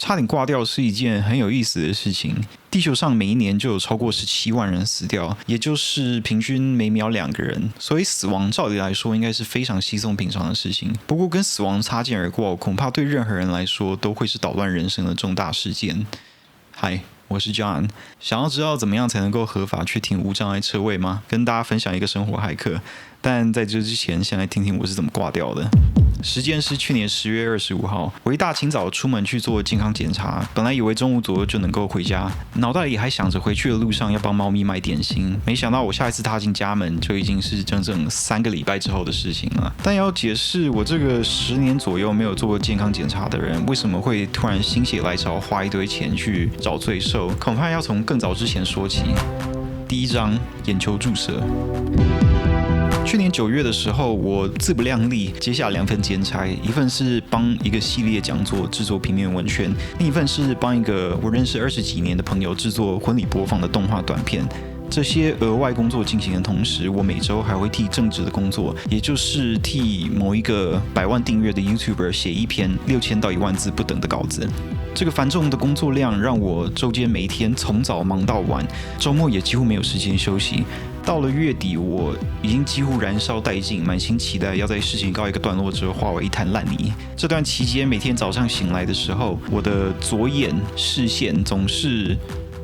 差点挂掉是一件很有意思的事情。地球上每一年就有超过17万人死掉，也就是平均每秒2个人，所以死亡照理来说应该是非常稀松平常的事情。不过跟死亡擦肩而过，恐怕对任何人来说都会是捣乱人生的重大事件。嗨，我是 John， 想要知道怎么样才能够合法去停无障碍车位吗？跟大家分享一个生活骇客。但在这之前，先来听听我是怎么挂掉的。时间是去年10月25号，我一大清早出门去做健康检查，本来以为中午左右就能够回家，脑袋里还想着回去的路上要帮猫咪买点心，没想到我下一次踏进家门就已经是整整3个礼拜之后的事情了。但要解释我这个10年左右没有做过健康检查的人，为什么会突然心血来潮花一堆钱去找罪受，恐怕要从更早之前说起。第一章，眼球注射。去年9月的时候，我自不量力接下2份兼差，一份是帮一个系列讲座制作平面文宣，另一份是帮一个我认识20几年的朋友制作婚礼播放的动画短片。这些额外工作进行的同时，我每周还会替正职的工作，也就是替某一个100万订阅的 YouTuber 写一篇6000到1万字不等的稿子。这个繁重的工作量让我周间每天从早忙到晚，周末也几乎没有时间休息。到了月底，我已经几乎燃烧殆尽，满心期待要在事情告一个段落之后化为一滩烂泥。这段期间，每天早上醒来的时候，我的左眼视线总是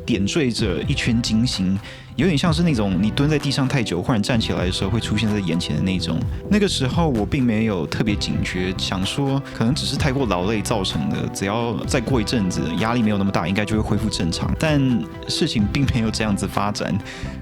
点缀着一圈金星，有点像是那种你蹲在地上太久，忽然站起来的时候会出现在眼前的那种。那个时候我并没有特别警觉，想说可能只是太过劳累造成的，只要再过一阵子，压力没有那么大，应该就会恢复正常。但事情并没有这样子发展。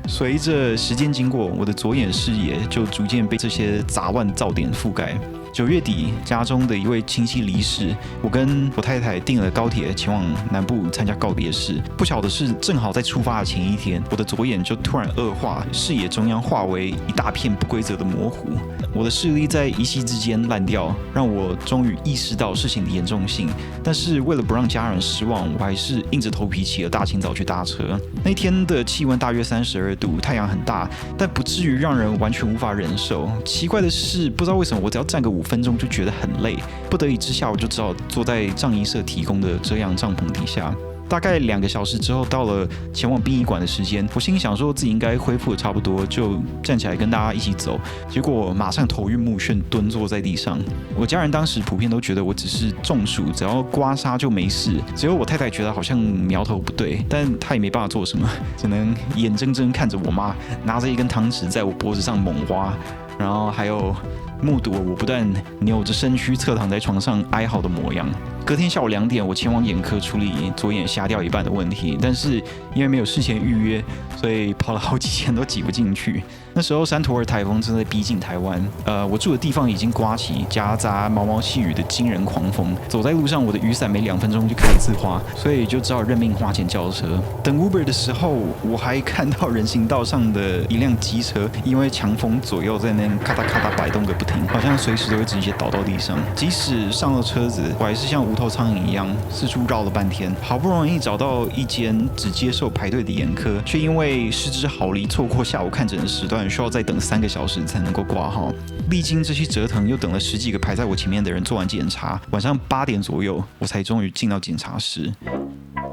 随着时间经过，我的左眼视野就逐渐被这些杂乱噪点覆盖。9月底，家中的一位亲戚离世，我跟我太太订了高铁前往南部参加告别式。不巧的是，正好在出发的前一天，我的左眼就突然恶化，视野中央化为一大片不规则的模糊。我的视力在一夕之间烂掉，让我终于意识到事情的严重性。但是为了不让家人失望，我还是硬着头皮起了大清早去搭车。那天的气温大约32度，太阳很大，但不至于让人完全无法忍受。奇怪的是，不知道为什么我只要站个5分钟就觉得很累，不得已之下，我就只好坐在帐衣社提供的遮阳帐篷底下。大概2个小时之后，到了前往殡仪馆的时间，我心里想说自己应该恢复的差不多，就站起来跟大家一起走。结果马上头晕目眩，蹲坐在地上。我家人当时普遍都觉得我只是中暑，只要刮痧就没事。只有我太太觉得好像苗头不对，但她也没办法做什么，只能眼睁睁看着我妈拿着一根汤匙在我脖子上猛挖，然后还有目睹我不但扭着身躯侧躺在床上哀嚎的模样。隔天下午2点，我前往眼科处理左眼瞎掉一半的问题，但是因为没有事前预约，所以跑了好几间都挤不进去。那时候山图尔台风正在逼近台湾，我住的地方已经刮起夹杂毛毛细雨的惊人狂风，走在路上我的雨伞每2分钟就开一次花，所以就只好认命花钱叫车。等 Uber 的时候，我还看到人行道上的一辆机车，因为强风左右在那边咔嗒咔嗒摆动个不停，好像随时都会直接倒到地上。即使上了车子，我还是像无头苍蝇一样四处绕了半天，好不容易找到一间只接受排队的眼科，却因为失之毫厘错过下午看诊的时段，需要再等3个小时才能够挂号。历经这些折腾，又等了10几个排在我前面的人做完检查，晚上8点左右，我才终于进到检查室。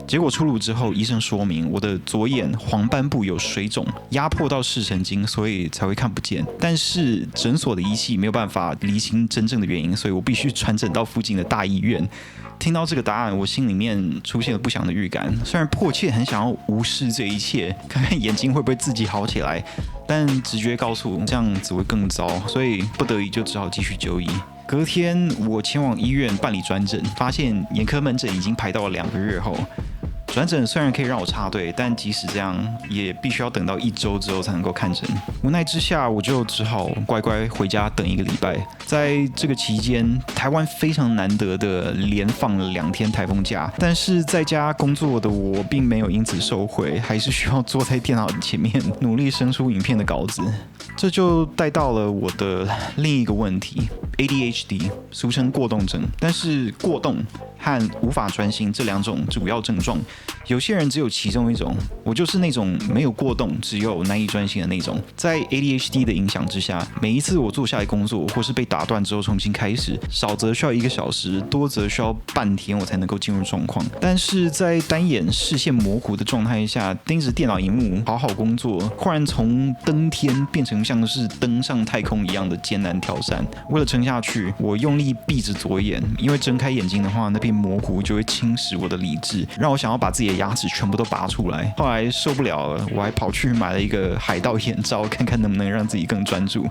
结果出炉之后，医生说明我的左眼黄斑部有水肿，压迫到视神经，所以才会看不见。但是诊所的仪器没有办法厘清真正的原因，所以我必须传诊到附近的大医院。听到这个答案，我心里面出现了不祥的预感。虽然迫切很想要无视这一切，看看眼睛会不会自己好起来，但直觉告诉我这样只会更糟，所以不得已就只好继续就医。隔天，我前往医院办理转诊，发现眼科门诊已经排到了2个月后。转诊虽然可以让我插队，但即使这样，也必须要等到1周之后才能够看诊。无奈之下，我就只好乖乖回家等1个礼拜。在这个期间，台湾非常难得的连放了2天台风假，但是在家工作的我并没有因此受惠，还是需要坐在电脑前面努力生出影片的稿子。这就带到了我的另一个问题 ，ADHD， 俗称过动症。但是过动和无法专心这2种主要症状。有些人只有其中一种，我就是那种没有过动，只有难以专心的那种。在 ADHD 的影响之下，每一次我坐下来工作，或是被打断之后重新开始，少则需要1个小时，多则需要半天我才能够进入状况。但是在单眼视线模糊的状态下，盯着电脑荧幕好好工作，忽然从登天变成像是登上太空一样的艰难挑战。为了撑下去，我用力闭着左眼，因为睁开眼睛的话，那片模糊就会侵蚀我的理智，让我想要把自己的牙齿全部都拔出来。后来受不了了，我还跑去买了一个海盗眼罩，看看能不能让自己更专注。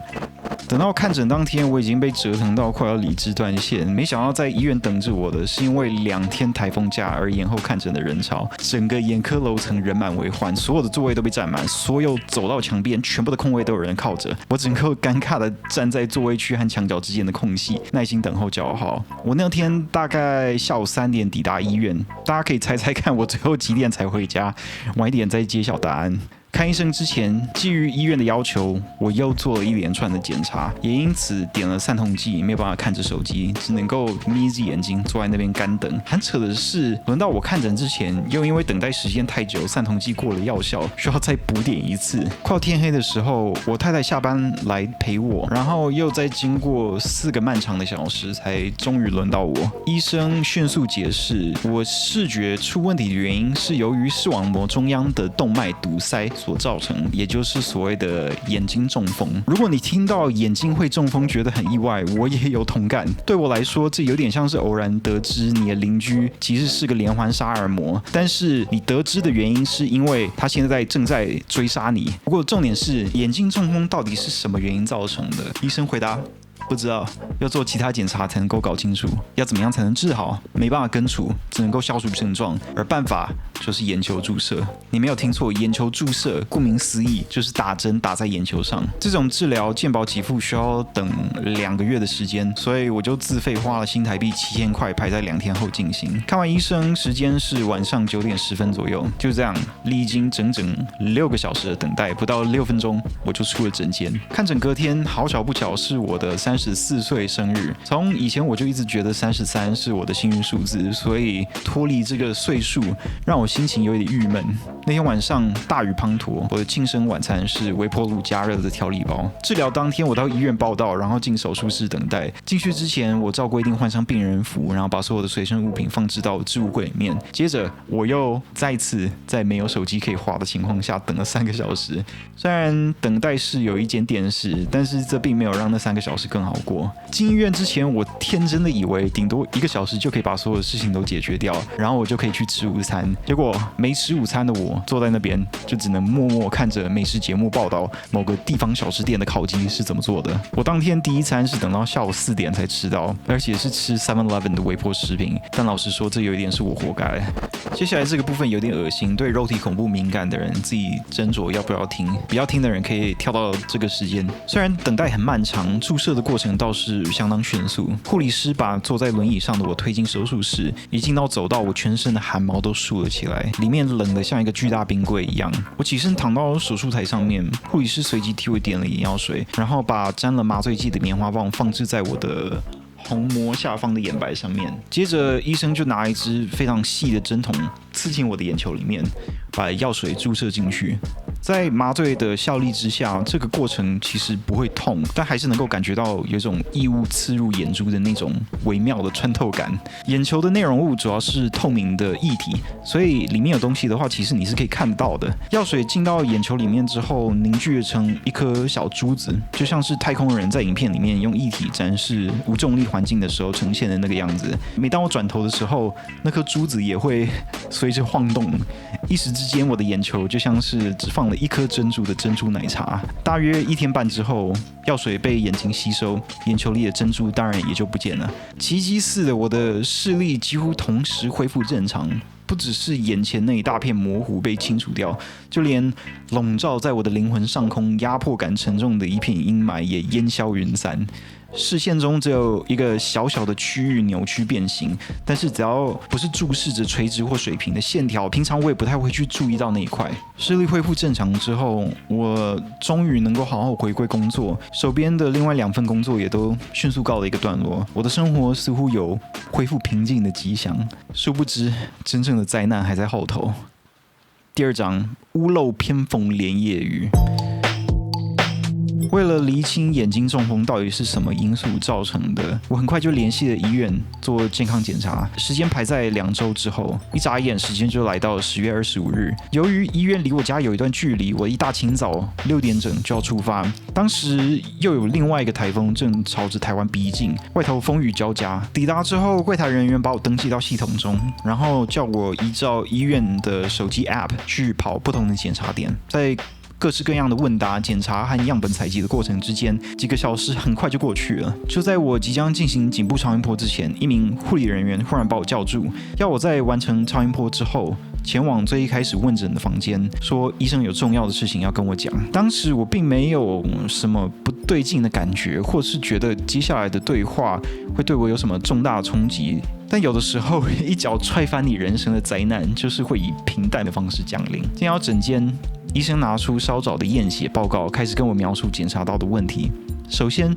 等到看诊当天，我已经被折腾到快要理智断线。没想到在医院等着我的是因为2天台风假而延后看诊的人潮，整个眼科楼层人满为患，所有的座位都被占满，所有走到墙边全部的空位都有人靠着。我整个尴尬的站在座位区和墙角之间的空隙，耐心等候叫号。我那天大概下午3点抵达医院，大家可以猜猜看我最后几点才回家，晚一点再揭晓答案。看医生之前，基于医院的要求，我又做了一连串的检查，也因此点了散瞳剂，没有办法看着手机，只能够眯着眼睛坐在那边干等。很扯的是，轮到我看诊之前，又因为等待时间太久，散瞳剂过了药效，需要再补点一次。快要天黑的时候，我太太下班来陪我，然后又再经过4个漫长的小时，才终于轮到我。医生迅速解释，我视觉出问题的原因是由于视网膜中央的动脉堵塞所造成，也就是所谓的眼睛中风。如果你听到眼睛会中风觉得很意外，我也有同感。对我来说，这有点像是偶然得知你的邻居其实是个连环杀人魔，但是你得知的原因是因为他现在正在追杀你。不过重点是，眼睛中风到底是什么原因造成的？医生回答，不知道，要做其他检查才能够搞清楚。要怎么样才能治好？没办法根除，只能够消除症状，而办法就是眼球注射。你没有听错，眼球注射，顾名思义就是打针打在眼球上。这种治疗健保给付需要等2个月的时间，所以我就自费花了新台币7000块，排在2天后进行。看完医生，时间是晚上9点10分左右。就这样，历经整整6个小时的等待，不到6分钟我就出了诊间。看诊隔天，好巧不巧是我的34岁生日。从以前我就一直觉得33是我的幸运数字，所以脱离这个岁数让我心情有点郁闷。那天晚上大雨滂沱，我的庆生晚餐是微波炉加热的调理包。治疗当天我到医院报到，然后进手术室等待。进去之前，我照规定换上病人服，然后把所有的随身物品放置到置物柜里面。接着我又再次在没有手机可以滑的情况下等了3个小时。虽然等待室有一间电视，但是这并没有让那3个小时更好过。进医院之前，我天真的以为顶多1个小时就可以把所有的事情都解决掉，然后我就可以去吃午餐。结果没吃午餐的我坐在那边，就只能默默看着美食节目报道某个地方小吃店的烤鸡是怎么做的。我当天第一餐是等到下午4点才吃到，而且是吃 7-Eleven 的微波食品。但老实说，这有一点是我活该。接下来这个部分有点恶心，对肉体恐怖敏感的人自己斟酌要不要听，不要听的人可以跳到这个时间。虽然等待很漫长，注射的过程倒是相当迅速。护理师把坐在轮椅上的我推进手术室，一进到走道，我全身的汗毛都竖了起来，里面冷得像一个巨大冰柜一样。我起身躺到手术台上面，护理师随即替我点了眼药水，然后把沾了麻醉剂的棉花棒放置在我的虹膜下方的眼白上面。接着医生就拿一支非常细的针筒刺进我的眼球里面，把药水注射进去。在麻醉的效力之下，这个过程其实不会痛，但还是能够感觉到有一种异物刺入眼珠的那种微妙的穿透感。眼球的内容物主要是透明的液体，所以里面有东西的话，其实你是可以看得到的。药水进到眼球里面之后，凝聚成一颗小珠子，就像是太空人在影片里面用液体展示无重力环境的时候呈现的那个样子。每当我转头的时候，那颗珠子也会随着晃动，一时之间我的眼球就像是只放了1颗珍珠的珍珠奶茶。大约1天半之后，药水被眼睛吸收，眼球里的珍珠当然也就不见了。奇迹似的，我的视力几乎同时恢复正常。不只是眼前那一大片模糊被清除掉，就连笼罩在我的灵魂上空、压迫感沉重的一片阴霾也烟消云散。视线中只有一个小小的区域扭曲变形，但是只要不是注视着垂直或水平的线条，平常我也不太会去注意到那一块。视力恢复正常之后，我终于能够好好回归工作，手边的另外2份工作也都迅速告了一个段落，我的生活似乎有恢复平静的迹象。殊不知，真正的灾难还在后头。第2章，屋漏偏逢连夜雨。为了厘清眼睛中风到底是什么因素造成的，我很快就联系了医院做健康检查，时间排在2周之后。一眨眼，时间就来到10月25日。由于医院离我家有一段距离，我一大清早6点整就要出发。当时又有另外一个台风正朝着台湾逼近，外头风雨交加。抵达之后，柜台人员把我登记到系统中，然后叫我依照医院的手机 App 去跑不同的检查点，在各式各样的问答、检查和样本采集的过程之间，几个小时很快就过去了。就在我即将进行颈部超音波之前，一名护理人员忽然把我叫住，要我在完成超音波之后前往最一开始问诊的房间，说医生有重要的事情要跟我讲。当时我并没有什么不对劲的感觉，或是觉得接下来的对话会对我有什么重大的冲击。但有的时候，一脚踹翻你人生的灾难，就是会以平淡的方式降临。进到诊间，医生拿出稍早的验血报告，开始跟我描述检查到的问题。首先，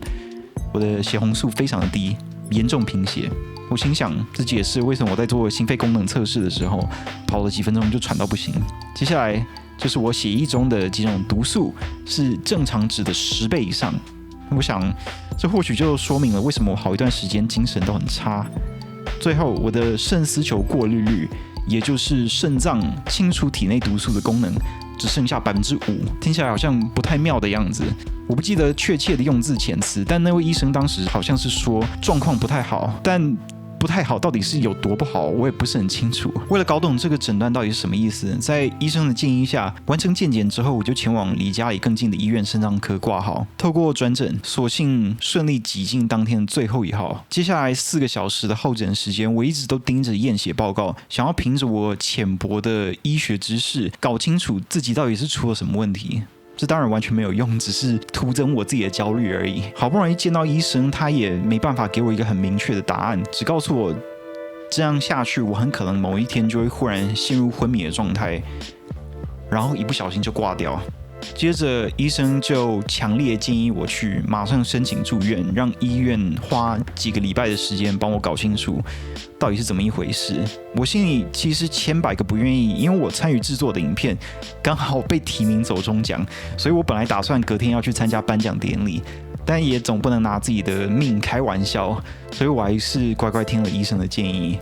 我的血红素非常的低，严重贫血。我心想，这解释为什么我在做心肺功能测试的时候，跑了几分钟就喘到不行。接下来就是我血液中的几种毒素是正常值的10倍以上。我想，这或许就说明了为什么我好一段时间精神都很差。最后，我的肾丝球过滤率，也就是肾脏清除体内毒素的功能，只剩下5%，听起来好像不太妙的样子。我不记得确切的用字遣词，但那位医生当时好像是说状况不太好，但不太好到底是有多不好，我也不是很清楚。为了搞懂这个诊断到底是什么意思，在医生的建议下，完成健检之后，我就前往离家里更近的医院肾脏科挂号。透过转诊，所幸顺利挤进当天的最后一号。接下来4个小时的候诊时间，我一直都盯着验血报告，想要凭着我浅薄的医学知识，搞清楚自己到底是出了什么问题。这当然完全没有用，只是徒增我自己的焦虑而已。好不容易见到医生，他也没办法给我一个很明确的答案，只告诉我这样下去，我很可能某一天就会忽然陷入昏迷的状态，然后一不小心就挂掉。接着医生就强烈建议我去马上申请住院，让医院花几个礼拜的时间帮我搞清楚到底是怎么一回事。我心里其实千百个不愿意，因为我参与制作的影片刚好被提名走中奖，所以我本来打算隔天要去参加颁奖典礼，但也总不能拿自己的命开玩笑，所以我还是乖乖听了医生的建议。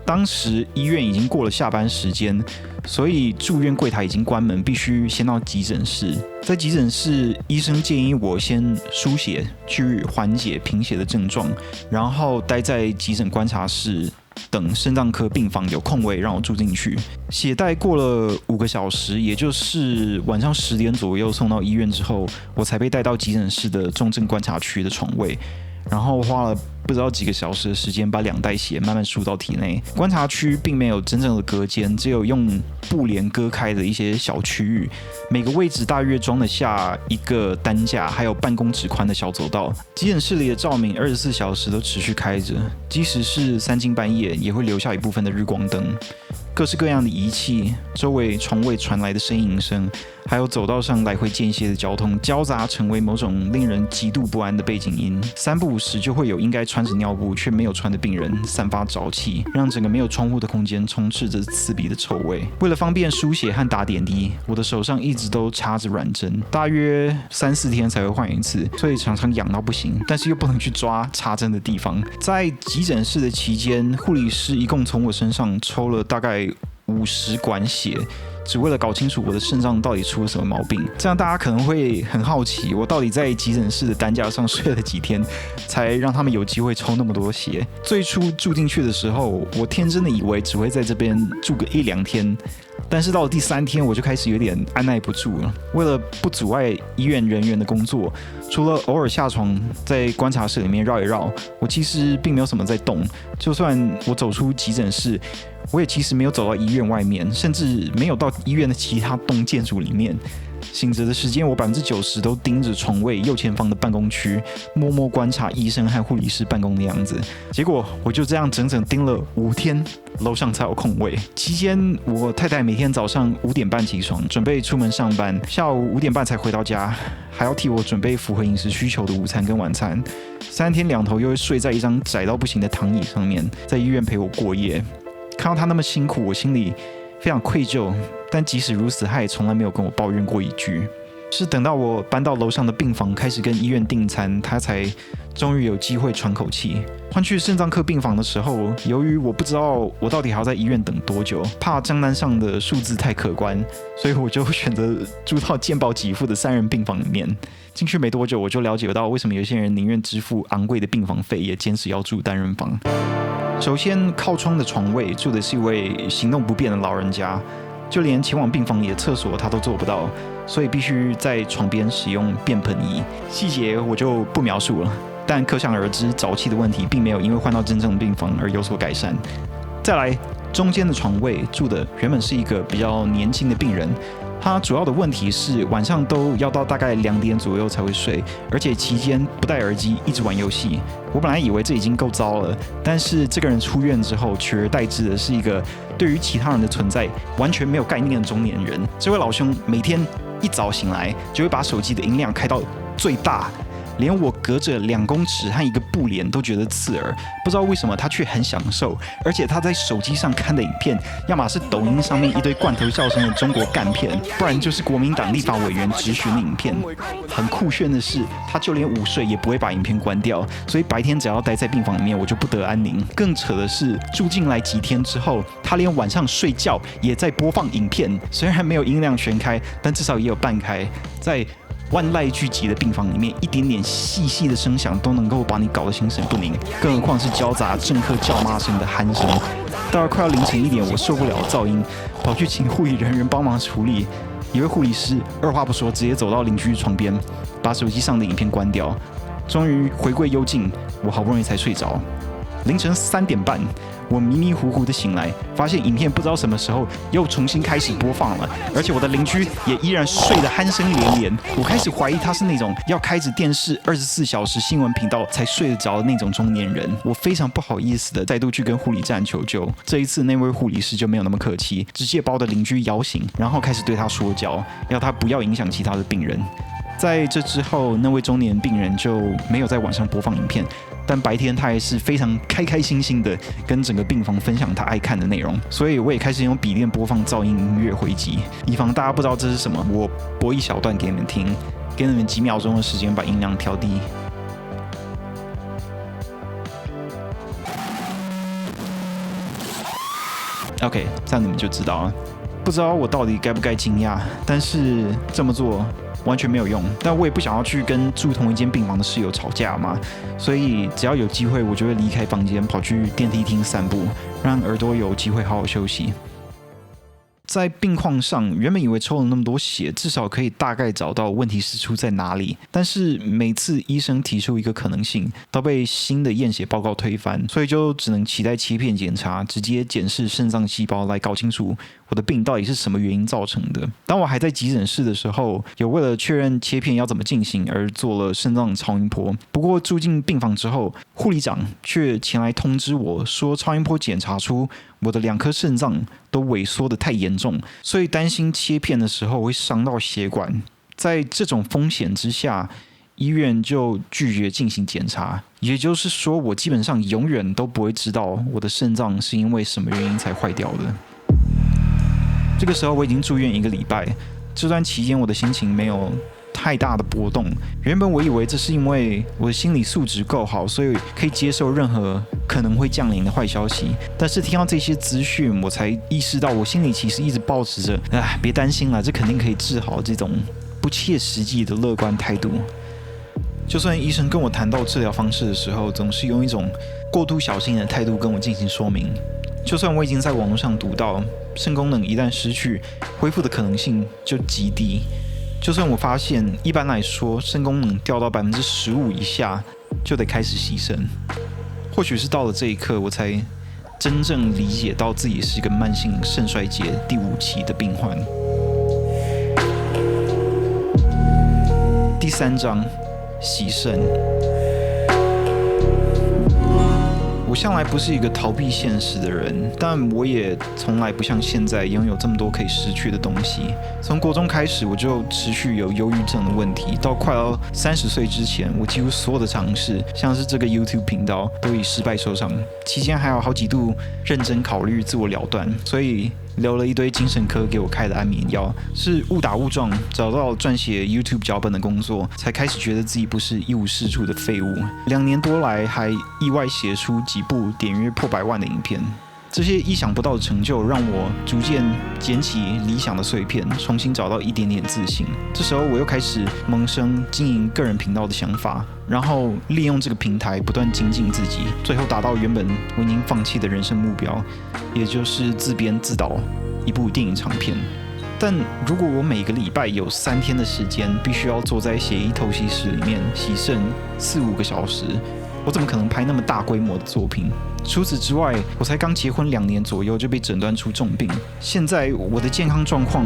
当时医院已经过了下班时间，所以住院柜台已经关门，必须先到急诊室。在急诊室，医生建议我先输血去缓解贫血的症状，然后待在急诊观察室等肾脏科病房有空位让我住进去。血袋过了5个小时，也就是晚上10点左右送到医院之后，我才被带到急诊室的重症观察区的床位，然后花了不知道几个小时的时间把2袋血慢慢输到体内。观察区并没有真正的隔间，只有用布帘割开的一些小区域，每个位置大约装得下一个担架，还有半公尺宽的小走道。急诊室里的照明24小时都持续开着，即使是3更半夜也会留下一部分的日光灯。各式各样的仪器，周围床位传来的呻吟声，还有走道上来回间歇的交通，交杂成为某种令人极度不安的背景音。3不5时就会有应该穿着尿布却没有穿的病人散发沼气，让整个没有窗户的空间充斥着刺鼻的臭味。为了方便输血和打点滴，我的手上一直都插着软针，大约3-4天才会换一次，所以常常痒到不行，但是又不能去抓插针的地方。在急诊室的期间，护理师一共从我身上抽了大概50管血，只为了搞清楚我的肾脏到底出了什么毛病。这样大家可能会很好奇，我到底在急诊室的担架上睡了几天，才让他们有机会抽那么多血。最初住进去的时候，我天真的以为只会在这边住个1-2天，但是到了第3天，我就开始有点按耐不住了。为了不阻碍医院人员的工作，除了偶尔下床在观察室里面绕一绕，我其实并没有什么在动。就算我走出急诊室，我也其实没有走到医院外面，甚至没有到医院的其他栋建筑里面。醒着的时间，我90%都盯着床位右前方的办公区，默默观察医生和护理师办公的样子。结果我就这样整整盯了5天，楼上才有空位。期间，我太太每天早上5点半起床，准备出门上班，下午5点半才回到家，还要替我准备符合饮食需求的午餐跟晚餐。3天2头又会睡在一张窄到不行的躺椅上面，在医院陪我过夜。看到她那么辛苦，我心里非常愧疚，但即使如此，他也从来没有跟我抱怨过一句。是等到我搬到楼上的病房，开始跟医院订餐，他才终于有机会喘口气。换去肾脏科病房的时候，由于我不知道我到底还要在医院等多久，怕账单上的数字太可观，所以我就选择住到健保给付的3人病房里面。进去没多久，我就了解到为什么有些人宁愿支付昂贵的病房费，也坚持要住单人房。首先，靠窗的床位住的是一位行动不便的老人家，就连前往病房里的厕所他都做不到，所以必须在床边使用便盆椅。细节我就不描述了，但可想而知，早期的问题并没有因为换到真正的病房而有所改善。再来，中间的床位住的原本是一个比较年轻的病人，他主要的问题是晚上都要到大概2点左右才会睡，而且期间不戴耳机，一直玩游戏。我本来以为这已经够糟了，但是这个人出院之后，取而代之的是一个对于其他人的存在完全没有概念的中年人。这位老兄每天一早醒来就会把手机的音量开到最大，连我隔着2公尺和一个布帘都觉得刺耳，不知道为什么他却很享受。而且他在手机上看的影片，要么是抖音上面一堆罐头笑声的中国干片，不然就是国民党立法委员质询的影片。很酷炫的是，他就连午睡也不会把影片关掉，所以白天只要待在病房里面，我就不得安宁。更扯的是，住进来几天之后，他连晚上睡觉也在播放影片，虽然没有音量全开，但至少也有半开。在万籁俱寂的病房里面，一点点细细的声响都能够把你搞得心神不宁，更何况是交杂政客叫骂声的鼾声。到了快要凌晨1点，我受不了噪音，跑去请护理人员帮忙处理。一位护理师二话不说，直接走到邻居床边，把手机上的影片关掉。终于回归幽静，我好不容易才睡着。凌晨3点半，我迷迷糊糊的醒来，发现影片不知道什么时候又重新开始播放了，而且我的邻居也依然睡得鼾声连连。我开始怀疑他是那种要开着电视24小时新闻频道才睡得着的那种中年人。我非常不好意思的再度去跟护理站求救，这一次那位护理师就没有那么客气，直接把我的邻居摇醒，然后开始对他说教，要他不要影响其他的病人。在这之后，那位中年病人就没有在晚上播放影片，但白天他还是非常开心心的跟整个病房分享他爱看的内容，所以我也开始用笔电播放噪音音乐回击，以防大家不知道这是什么，我播一小段给你们听，给你们几秒钟的时间把音量调低。OK， 这样你们就知道了。不知道我到底该不该惊讶，但是这么做完全没有用，但我也不想要去跟住同一间病房的室友吵架嘛，所以只要有机会，我就会离开房间，跑去电梯厅散步，让耳朵有机会好好休息。在病况上，原本以为抽了那么多血，至少可以大概找到问题是出在哪里，但是每次医生提出一个可能性，都被新的验血报告推翻，所以就只能期待切片检查，直接检视肾脏细胞来搞清楚我的病到底是什么原因造成的。当我还在急诊室的时候，有为了确认切片要怎么进行而做了肾脏超音波。不过住进病房之后，护理长却前来通知我说，超音波检查出我的2颗肾脏都萎缩得太严重，所以担心切片的时候会伤到血管。在这种风险之下，医院就拒绝进行检查，也就是说，我基本上永远都不会知道我的肾脏是因为什么原因才坏掉的。这个时候我已经住院1个礼拜，这段期间我的心情没有太大的波动。原本我以为这是因为我的心理素质够好，所以可以接受任何可能会降临的坏消息。但是听到这些资讯，我才意识到我心里其实一直抱持着别担心啦，这肯定可以治好这种不切实际的乐观态度。就算医生跟我谈到治疗方式的时候，总是用一种过度小心的态度跟我进行说明。就算我已经在网络上读到肾功能一旦失去，恢复的可能性就极低。就算我发现一般来说肾功能掉到15%以下就得开始牺牲，或许是到了这一刻，我才真正理解到自己是一个慢性肾衰竭第5期的病患。3章，洗肾。我向来不是一个逃避现实的人，但我也从来不像现在拥有这么多可以失去的东西。从国中开始，我就持续有忧郁症的问题，到快要30岁之前，我几乎所有的尝试，像是这个 YouTube 频道，都以失败收场。期间还有好几度认真考虑自我了断，所以留了一堆精神科给我开的安眠药，是误打误撞找到撰写 YouTube 脚本的工作，才开始觉得自己不是一无是处的废物。2年多来，还意外写出几部点阅破100万的影片。这些意想不到的成就，让我逐渐捡起理想的碎片，重新找到一点点自信。这时候，我又开始萌生经营个人频道的想法，然后利用这个平台不断精进自己，最后达到原本我已经放弃的人生目标，也就是自编自导一部电影长片。但如果我每个礼拜有3天的时间，必须要坐在血液透析室里面洗肾4-5个小时，我怎么可能拍那么大规模的作品？除此之外，我才刚结婚2年左右就被诊断出重病，现在我的健康状况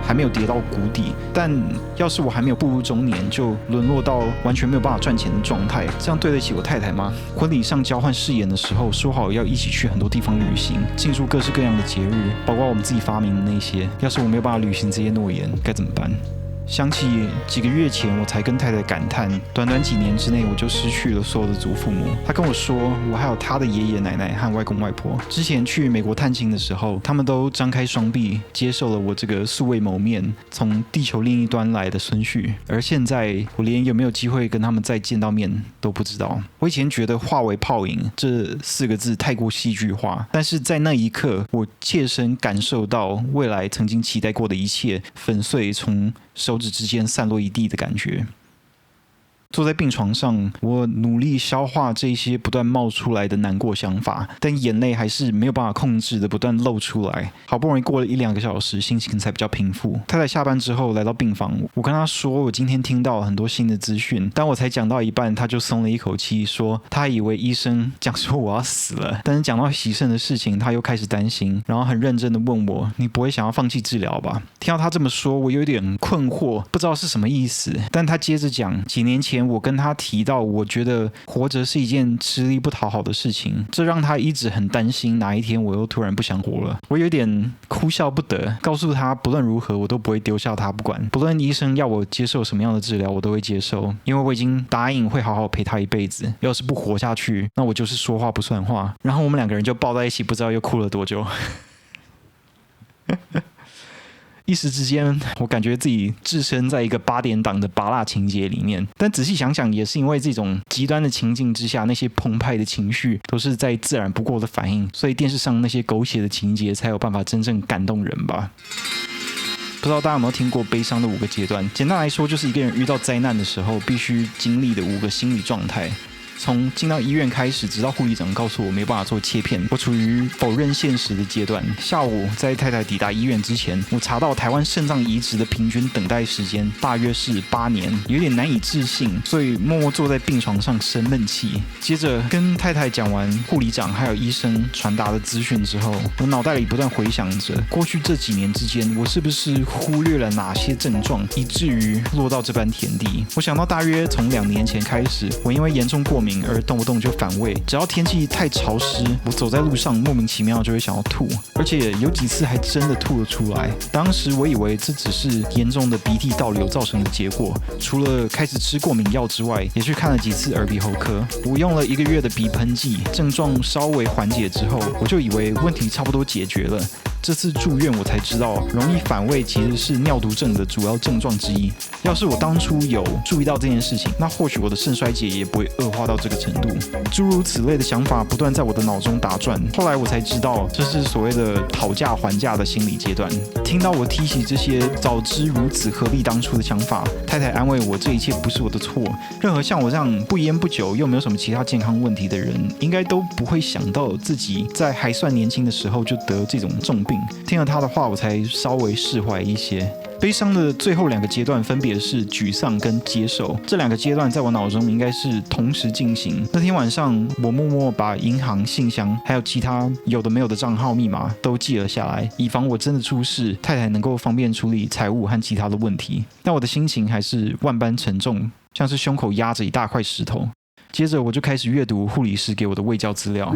还没有跌到谷底，但要是我还没有步入中年就沦落到完全没有办法赚钱的状态，这样对得起我太太吗？婚礼上交换誓言的时候，说好要一起去很多地方旅行，庆祝各式各样的节日，包括我们自己发明的那些，要是我没有办法履行这些诺言，该怎么办？想起几个月前，我才跟太太感叹，短短几年之内我就失去了所有的祖父母。她跟我说，我还有她的爷爷奶奶和外公外婆。之前去美国探亲的时候，他们都张开双臂接受了我这个素未谋面、从地球另一端来的孙婿。而现在，我连有没有机会跟他们再见到面都不知道。我以前觉得化为泡影这4个字太过戏剧化，但是在那一刻，我切身感受到未来曾经期待过的一切粉碎从手指之间散落一地的感觉。坐在病床上，我努力消化这些不断冒出来的难过想法，但眼泪还是没有办法控制的不断漏出来。好不容易过了1-2个小时，心情才比较平复。太太下班之后来到病房，我跟她说我今天听到很多新的资讯，但我才讲到一半，她就松了一口气，说她以为医生讲说我要死了，但是讲到洗肾的事情，她又开始担心，然后很认真的问我，你不会想要放弃治疗吧？听到她这么说，我有点困惑，不知道是什么意思。但她接着讲，几年前我跟他提到，我觉得活着是一件吃力不讨好的事情，这让他一直很担心哪一天我又突然不想活了。我有点哭笑不得，告诉他不论如何我都不会丢下他不管，不论医生要我接受什么样的治疗我都会接受，因为我已经答应会好好陪他一辈子。要是不活下去，那我就是说话不算话。然后我们2个人就抱在一起，不知道又哭了多久。一时之间，我感觉自己置身在一个8点档的芭乐情节里面，但仔细想想，也是因为这种极端的情境之下，那些澎湃的情绪都是再自然不过的反应，所以电视上那些狗血的情节才有办法真正感动人吧。不知道大家有没有听过悲伤的5个阶段？简单来说，就是一个人遇到灾难的时候必须经历的5个心理状态。从进到医院开始，直到护理长告诉我没办法做切片，我处于否认现实的阶段。下午在太太抵达医院之前，我查到台湾肾脏移植的平均等待时间大约是8年，有点难以置信，所以默默坐在病床上生闷气。接着跟太太讲完护理长还有医生传达的资讯之后，我脑袋里不断回想着过去这几年之间，我是不是忽略了哪些症状，以至于落到这般田地。我想到大约从2年前开始，我因为严重过敏而动不动就反胃，只要天气太潮湿，我走在路上莫名其妙就会想要吐，而且有几次还真的吐了出来。当时我以为这只是严重的鼻涕倒流造成的结果，除了开始吃过敏药之外，也去看了几次耳鼻喉科。我用了1个月的鼻喷剂，症状稍微缓解之后，我就以为问题差不多解决了。这次住院我才知道，容易反胃其实是尿毒症的主要症状之一。要是我当初有注意到这件事情，那或许我的肾衰竭也不会恶化到这个程度。诸如此类的想法不断在我的脑中打转。后来我才知道，这是所谓的讨价还价的心理阶段。听到我提起这些早知如此何必当初的想法，太太安慰我，这一切不是我的错。任何像我这样不烟不酒又没有什么其他健康问题的人，应该都不会想到自己在还算年轻的时候就得这种重病。听了他的话，我才稍微释怀一些。悲伤的最后2个阶段分别是沮丧跟接受，这2个阶段在我脑中应该是同时进行。那天晚上，我默默把银行、信箱还有其他有的没有的账号密码都记了下来，以防我真的出事，太太能够方便处理财务和其他的问题。但我的心情还是万般沉重，像是胸口压着一大块石头。接着我就开始阅读护理师给我的卫教资料。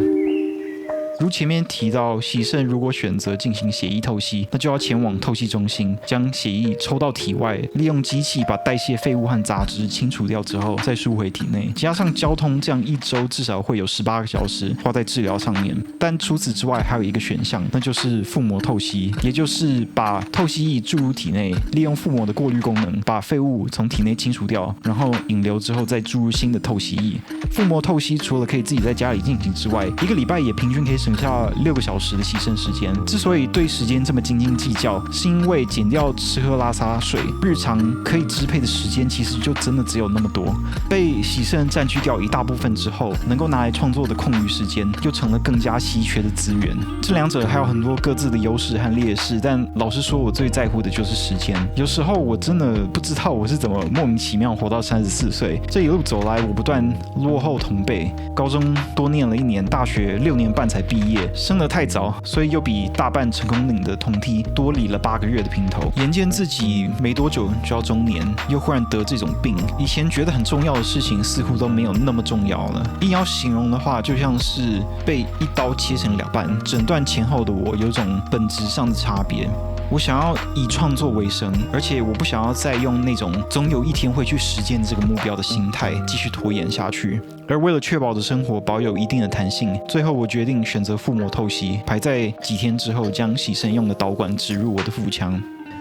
如前面提到，洗肾如果选择进行血液透析，那就要前往透析中心，将血液抽到体外，利用机器把代谢废物和杂质清除掉之后，再输回体内。加上交通，这样1周至少会有18个小时花在治疗上面。但除此之外，还有一个选项，那就是腹膜透析，也就是把透析液注入体内，利用腹膜的过滤功能，把废物从体内清除掉，然后引流之后再注入新的透析液。腹膜透析除了可以自己在家里进行之外，1个礼拜也平均可以省下6个小时的牺牲时间。之所以对时间这么斤斤计较，是因为减掉吃喝拉撒睡，日常可以支配的时间其实就真的只有那么多。被洗肾占据掉一大部分之后，能够拿来创作的空余时间又成了更加稀缺的资源。这2者还有很多各自的优势和劣势，但老实说，我最在乎的就是时间。有时候我真的不知道我是怎么莫名其妙活到34岁。这一路走来，我不断落后同辈，高中多念了1年，大学6年半才毕业。生得太早，所以又比大半成功岭的同梯多理了8个月的平头。眼见自己没多久就要中年，又忽然得这种病，以前觉得很重要的事情似乎都没有那么重要了。硬要形容的话，就像是被一刀切成2半，整段前后的我有种本质上的差别。我想要以创作为生，而且我不想要再用那种总有一天会去实践这个目标的心态继续拖延下去。而为了确保我的生活保有一定的弹性，最后我决定选择腹膜透析，排在几天之后将洗肾用的导管植入我的腹腔。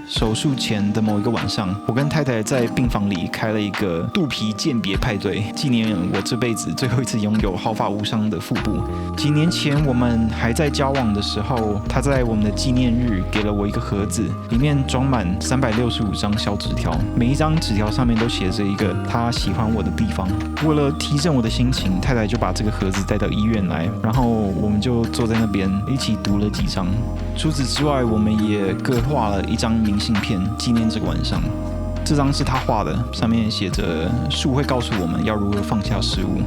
手术前的某一个晚上，我跟太太在病房里开了一个肚皮鉴别派对，纪念我这辈子最后一次拥有毫发无伤的腹部。几年前我们还在交往的时候，她在我们的纪念日给了我一个盒子，里面装满365张小纸条，每一张纸条上面都写着一个她喜欢我的地方。为了提振我的心情，太太就把这个盒子带到医院来，然后我们就坐在那边一起读了几张。除此之外，我们也各画了一张明信片纪念这个晚上。这张是他画的，上面写着树会告诉我们要如何放下事物。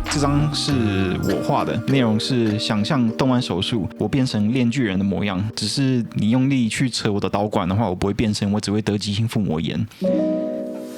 这张是我画的，内容是想象动完手术我变成链锯人的模样，只是你用力去扯我的导管的话，我不会变身，我只会得急性腹膜炎。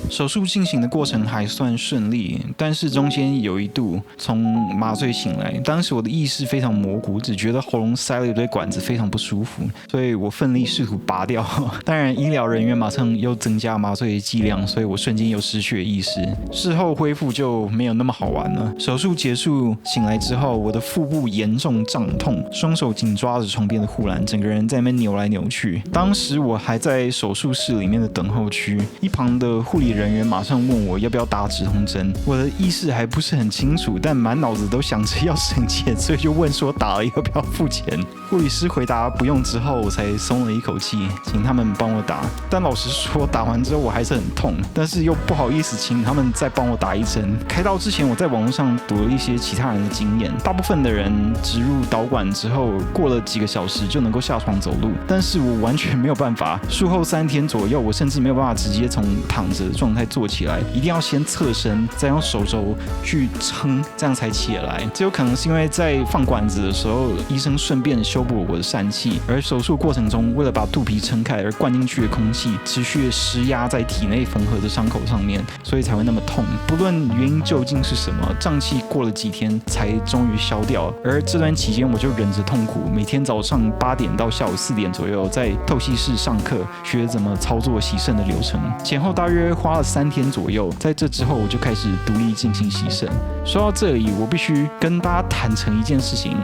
手术进行的过程还算顺利，但是中间有一度从麻醉醒来，当时我的意识非常模糊，只觉得喉咙塞了一堆管子，非常不舒服，所以我奋力试图拔掉。当然，医疗人员马上又增加麻醉的剂量，所以我瞬间又失去了意识。事后恢复就没有那么好玩了。手术结束醒来之后，我的腹部严重胀痛，双手紧抓着床边的护栏，整个人在那边扭来扭去。当时我还在手术室里面的等候区，一旁的护理人员马上问我要不要打止痛针，我的意识还不是很清楚，但满脑子都想着要省钱，所以就问说打了要不要付钱。护理师回答不用之后，我才松了一口气，请他们帮我打。但老实说，打完之后我还是很痛，但是又不好意思请他们再帮我打一针。开刀之前，我在网络上读了一些其他人的经验，大部分的人植入导管之后，过了几个小时就能够下床走路，但是我完全没有办法。术后3天左右，我甚至没有办法直接从躺着的状态坐起来，一定要先侧身，再用手肘去撑，这样才起来。这有可能是因为在放管子的时候，医生顺便修补我的疝气，而手术过程中为了把肚皮撑开而灌进去的空气持续的施压在体内缝合的伤口上面，所以才会那么痛。不论原因究竟是什么，胀气过了几天才终于消掉，而这段期间我就忍着痛苦，每天早上8点到下午4点左右在透析室上课，学怎么操作洗肾的流程，前后大约花了3天左右。在这之后，我就开始独立进行洗肾。说到这里，我必须跟大家坦诚一件事情，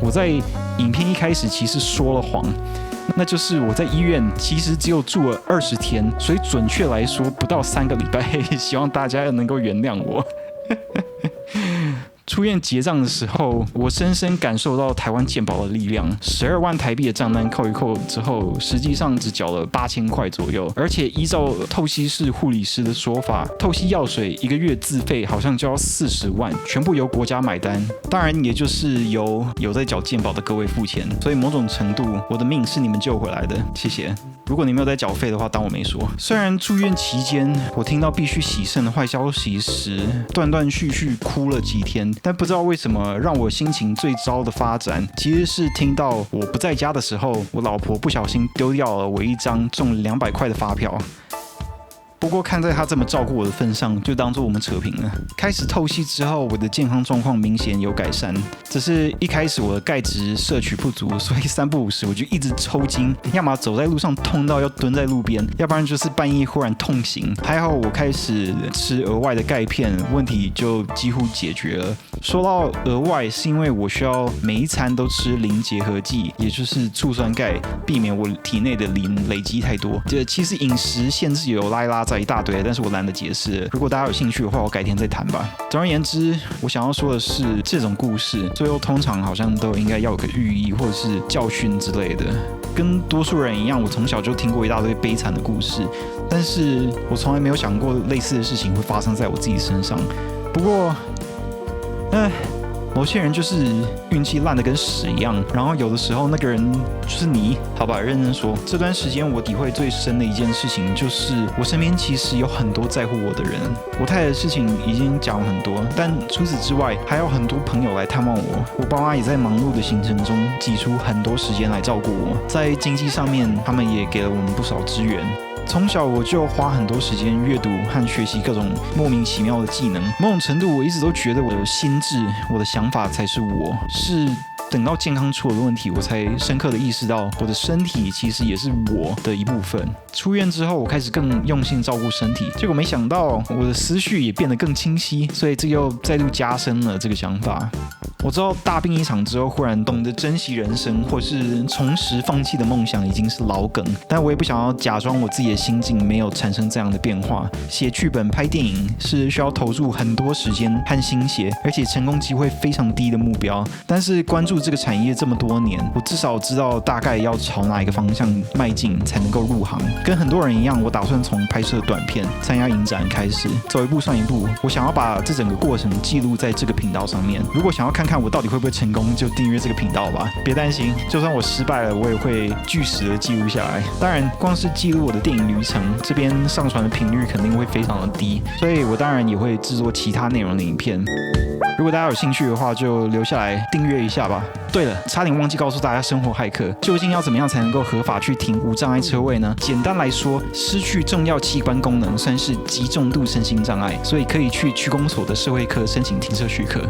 我在影片一开始其实说了谎，那就是我在医院其实只有住了20天，所以准确来说不到3个礼拜，希望大家能够原谅我。出院结账的时候，我深深感受到台湾健保的力量。12万台币的账单扣一扣之后，实际上只缴了8000块左右，而且依照透析室护理师的说法，透析药水1个月自费好像就要40万，全部由国家买单。当然，也就是由有在缴健保的各位付钱，所以某种程度，我的命是你们救回来的，谢谢。如果你没有在缴费的话，当我没说。虽然住院期间，我听到必须洗肾的坏消息时，断断续续哭了几天，但不知道为什么让我心情最糟的发展，其实是听到我不在家的时候，我老婆不小心丢掉了我一张中200块的发票。不过看在他这么照顾我的份上，就当做我们扯平了。开始透析之后，我的健康状况明显有改善，只是一开始我的钙质摄取不足，所以3不5时我就一直抽筋，要么走在路上痛到要蹲在路边，要不然就是半夜忽然痛醒。还好我开始吃额外的钙片，问题就几乎解决了。说到额外，是因为我需要每一餐都吃磷结合剂，也就是醋酸钙，避免我体内的磷累积太多。其实饮食限制有拉一拉在一大堆，但是我懒得解释。如果大家有兴趣的话，我改天再谈吧。总而言之，我想要说的是，这种故事最后通常好像都应该要有个寓意或者是教训之类的。跟多数人一样，我从小就听过一大堆悲惨的故事，但是我从来没有想过类似的事情会发生在我自己身上。不过，某些人就是运气烂得跟屎一样，然后有的时候那个人就是你。好吧，认真说，这段时间我体会最深的一件事情就是，我身边其实有很多在乎我的人。我太太的事情已经讲了很多，但除此之外，还有很多朋友来探望我。我爸妈也在忙碌的行程中挤出很多时间来照顾我，在经济上面，他们也给了我们不少支援。从小我就花很多时间阅读和学习各种莫名其妙的技能。某种程度，我一直都觉得我的心智、我的想法才是我。是等到健康出了问题，我才深刻的意识到，我的身体其实也是我的一部分。出院之后，我开始更用心照顾身体，结果没想到我的思绪也变得更清晰，所以这又再度加深了这个想法。我知道大病一场之后，忽然懂得珍惜人生，或是重拾放弃的梦想已经是老梗，但我也不想要假装我自己的心境没有产生这样的变化。写剧本、拍电影是需要投入很多时间和心血，而且成功机会非常低的目标。但是关注这个产业这么多年，我至少知道大概要朝哪一个方向迈进才能够入行。跟很多人一样，我打算从拍摄短片、参加影展开始，走一步算一步。我想要把这整个过程记录在这个频道上面。如果想要看看我到底会不会成功，就订阅这个频道吧。别担心，就算我失败了，我也会据实的记录下来。当然，光是记录我的电影旅程，这边上传的频率肯定会非常的低，所以我当然也会制作其他内容的影片。如果大家有兴趣的话，就留下来订阅一下吧。对了，差点忘记告诉大家，生活骇客究竟要怎么样才能够合法去停无障碍车位呢？简单来说，失去重要器官功能算是极重度身心障碍，所以可以去区公所的社会科申请停车许可。